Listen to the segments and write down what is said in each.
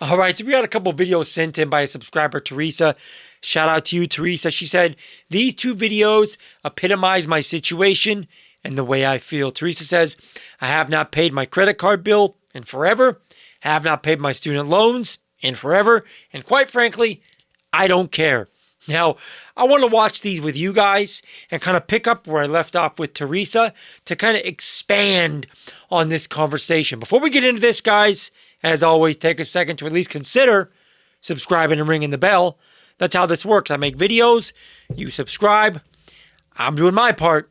All right, so we got a couple videos sent in by a subscriber, Teresa. Shout out to you, Teresa. She said, these two videos epitomize my situation and the way I feel. Teresa says, I have not paid my credit card bill in forever, have not paid my student loans in forever, and quite frankly, I don't care. Now, I want to watch these with you guys and kind of pick up where I left off with Teresa to kind of expand on this conversation. Before we get into this, guys, as always, take a second to at least consider subscribing and ringing the bell. That's how this works. I make videos, you subscribe, I'm doing my part.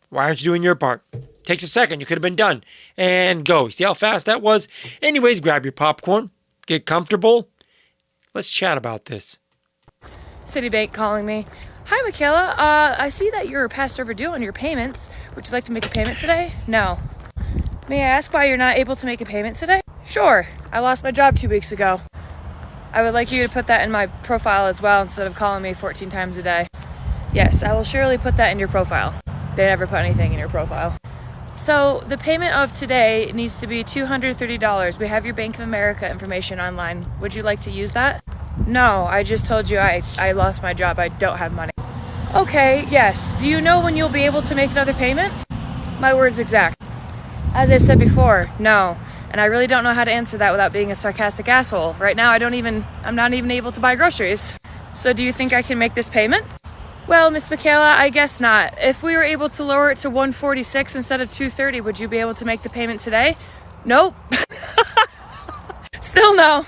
Why aren't you doing your part? Takes a second, you could have been done. And go. See how fast that was? Anyways, grab your popcorn, get comfortable. Let's chat about this. Citibank calling me. Hi, Michaela. I see that you're past overdue on your payments. Would you like to make a payment today? No. May I ask why you're not able to make a payment today? Sure. I lost my job 2 weeks ago. I would like you to put that in my profile as well instead of calling me 14 times a day. Yes, I will surely put that in your profile. They never put anything in your profile. So the payment of today needs to be $230. We have your Bank of America information online. Would you like to use that? No, I just told you I lost my job. I don't have money. Okay, yes. Do you know when you'll be able to make another payment? My words exact. As I said before, no. And I really don't know how to answer that without being a sarcastic asshole. Right now, I'm not even able to buy groceries. So do you think I can make this payment? Well, Miss Michaela, I guess not. If we were able to lower it to $146 instead of $230, would you be able to make the payment today? Nope. Still no.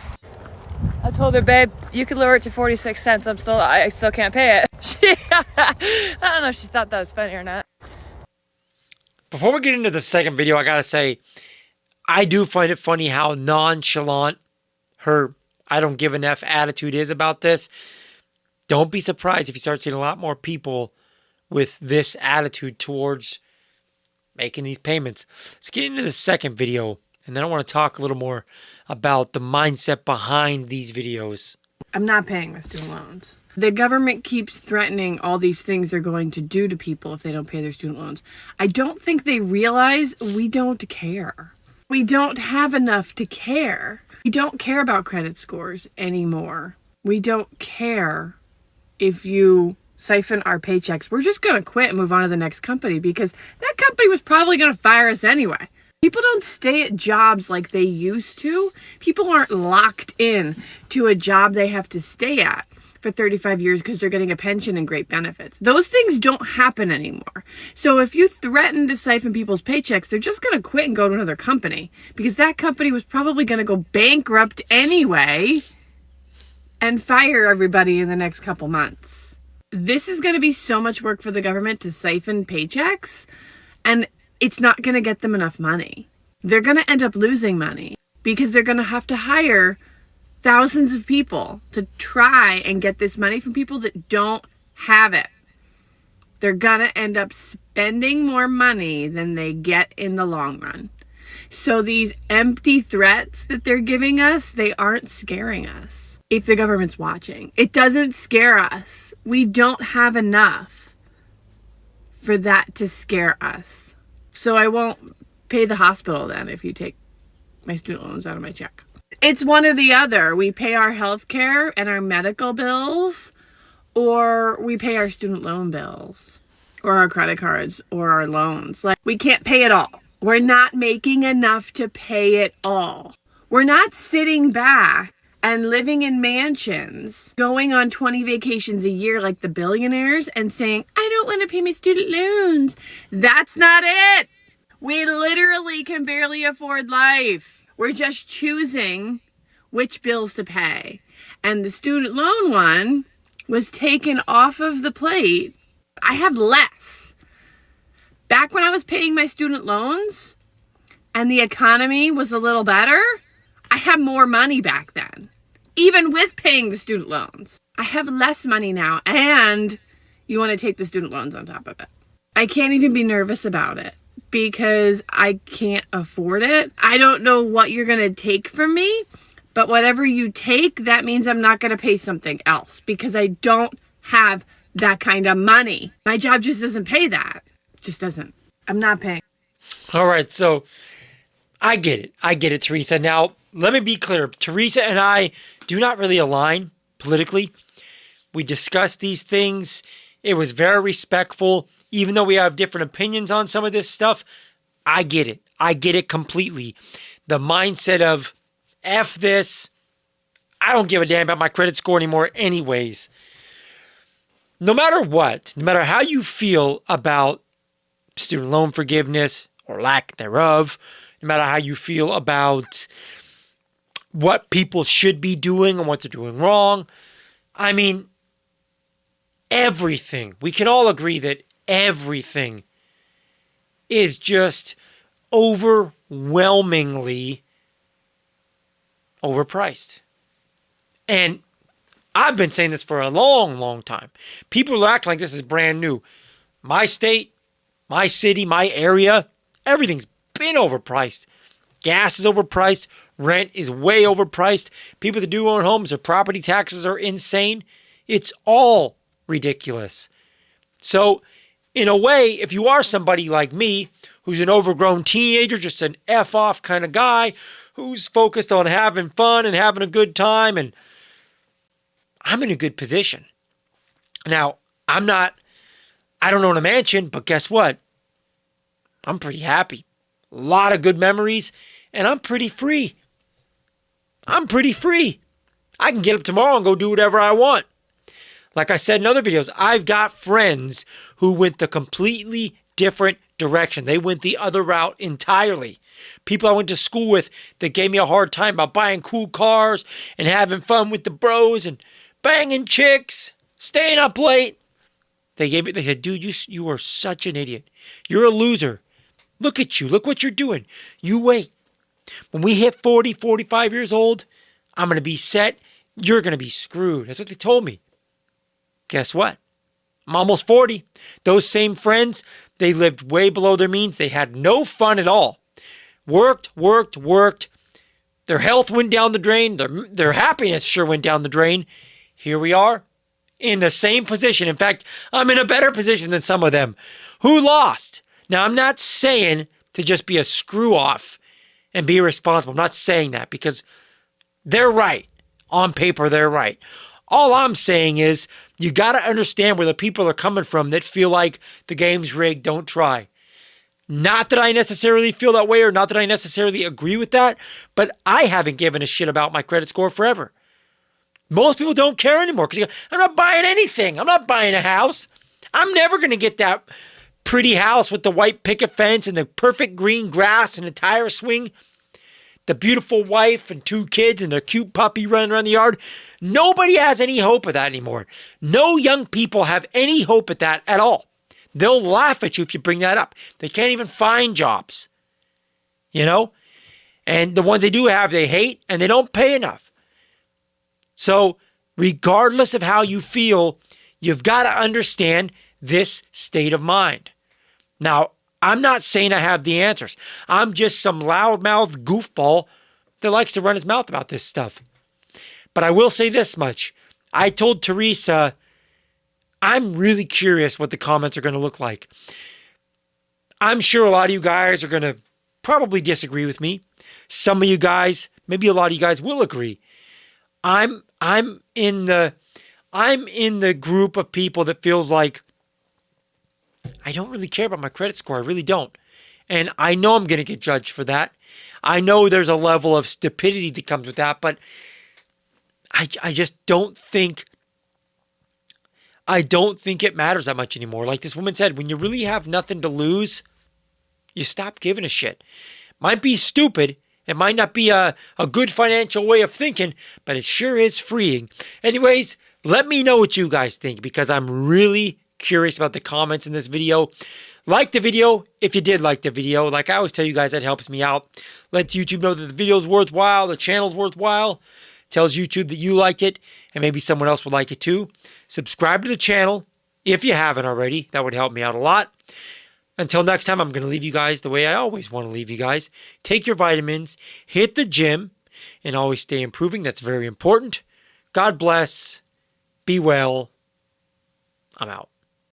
I told her, babe, you could lower it to 46 cents. I still can't pay it. I don't know if she thought that was funny or not. Before we get into the second video, I gotta say, I do find it funny how nonchalant her I don't give an F attitude is about this. Don't be surprised if you start seeing a lot more people with this attitude towards making these payments. Let's get into the second video, and then I want to talk a little more about the mindset behind these videos. I'm not paying my student loans. The government keeps threatening all these things they're going to do to people if they don't pay their student loans. I don't think they realize we don't care. We don't have enough to care. We don't care about credit scores anymore. We don't care if you siphon our paychecks. We're just going to quit and move on to the next company because that company was probably going to fire us anyway. People don't stay at jobs like they used to. People aren't locked in to a job they have to stay at for 35 years because they're getting a pension and great benefits. Those things don't happen anymore. So if you threaten to siphon people's paychecks, they're just going to quit and go to another company because that company was probably going to go bankrupt anyway and fire everybody in the next couple months. This is going to be so much work for the government to siphon paychecks, and it's not going to get them enough money. They're going to end up losing money because they're going to have to hire thousands of people to try and get this money from people that don't have it. They're going to end up spending more money than they get in the long run. So these empty threats that they're giving us, they aren't scaring us. If the government's watching, it doesn't scare us. We don't have enough for that to scare us. So I won't pay the hospital then if you take my student loans out of my check. It's one or the other. We pay our health care and our medical bills, or we pay our student loan bills, or our credit cards, or our loans. Like, we can't pay it all. We're not making enough to pay it all. We're not sitting back and living in mansions, going on 20 vacations a year like the billionaires and saying, I don't want to pay my student loans. That's not it. We literally can barely afford life. We're just choosing which bills to pay. And the student loan one was taken off of the plate. I have less. Back when I was paying my student loans and the economy was a little better, I had more money back then, even with paying the student loans. I have less money now, and you want to take the student loans on top of it. I can't even be nervous about it because I can't afford it. I don't know what you're going to take from me, but whatever you take, that means I'm not going to pay something else because I don't have that kind of money. My job just doesn't pay that. It just doesn't. I'm not paying. All right, so I get it. I get it, Teresa. Now, let me be clear. Teresa and I do not really align politically. We discussed these things. It was very respectful. Even though we have different opinions on some of this stuff, I get it. I get it completely. The mindset of F this, I don't give a damn about my credit score anymore anyways. No matter what, no matter how you feel about student loan forgiveness or lack thereof, no matter how you feel about what people should be doing and what they're doing wrong, I mean, everything. We can all agree that everything is just overwhelmingly overpriced. And I've been saying this for a long, long time. People are acting like this is brand new. My state, my city, my area, everything's been overpriced. Gas is overpriced. Rent is way overpriced. People that do own homes, their property taxes are insane. It's all ridiculous. So, in a way, if you are somebody like me, who's an overgrown teenager, just an F-off kind of guy, who's focused on having fun and having a good time, and I'm in a good position. Now, I don't own a mansion, but guess what? I'm pretty happy. A lot of good memories, and I'm pretty free. I'm pretty free. I can get up tomorrow and go do whatever I want. Like I said in other videos, I've got friends who went the completely different direction. They went the other route entirely. People I went to school with that gave me a hard time about buying cool cars and having fun with the bros and banging chicks, staying up late. They said, dude, you are such an idiot. You're a loser. Look at you. Look what you're doing. You wait. When we hit 40, 45 years old, I'm going to be set. You're going to be screwed. That's what they told me. Guess what? I'm almost 40. Those same friends, they lived way below their means. They had no fun at all. Worked. Their health went down the drain. Their happiness sure went down the drain. Here we are in the same position. In fact, I'm in a better position than some of them. Who lost? Now, I'm not saying to just be a screw off and be irresponsible. I'm not saying that because they're right. On paper, they're right. All I'm saying is you got to understand where the people are coming from that feel like the game's rigged, don't try. Not that I necessarily feel that way or not that I necessarily agree with that, but I haven't given a shit about my credit score forever. Most people don't care anymore because I'm not buying anything. I'm not buying a house. I'm never going to get that pretty house with the white picket fence and the perfect green grass and the tire swing, the beautiful wife and 2 kids and a cute puppy running around the yard. Nobody has any hope of that anymore. No young people have any hope at that at all. They'll laugh at you if you bring that up. They can't even find jobs, you know? And the ones they do have, they hate and they don't pay enough. So regardless of how you feel, you've got to understand this state of mind. Now, I'm not saying I have the answers. I'm just some loudmouth goofball that likes to run his mouth about this stuff. But I will say this much. I told Teresa, I'm really curious what the comments are going to look like. I'm sure a lot of you guys are going to probably disagree with me. Some of you guys, maybe a lot of you guys will agree. I'm in the group of people that feels like I don't really care about my credit score. I really don't. And I know I'm going to get judged for that. I know there's a level of stupidity that comes with that, but I just don't think it matters that much anymore. Like this woman said, when you really have nothing to lose, you stop giving a shit. Might be stupid. It might not be a good financial way of thinking, but it sure is freeing. Anyways, let me know what you guys think because I'm really curious about the comments in this video. Like the video if you did like the video. Like I always tell you guys, that helps me out. Lets YouTube know that the video's worthwhile, the channel's worthwhile. Tells YouTube that you liked it and maybe someone else would like it too. Subscribe to the channel if you haven't already. That would help me out a lot. Until next time, I'm going to leave you guys the way I always want to leave you guys. Take your vitamins, hit the gym, and always stay improving. That's very important. God bless. Be well. I'm out.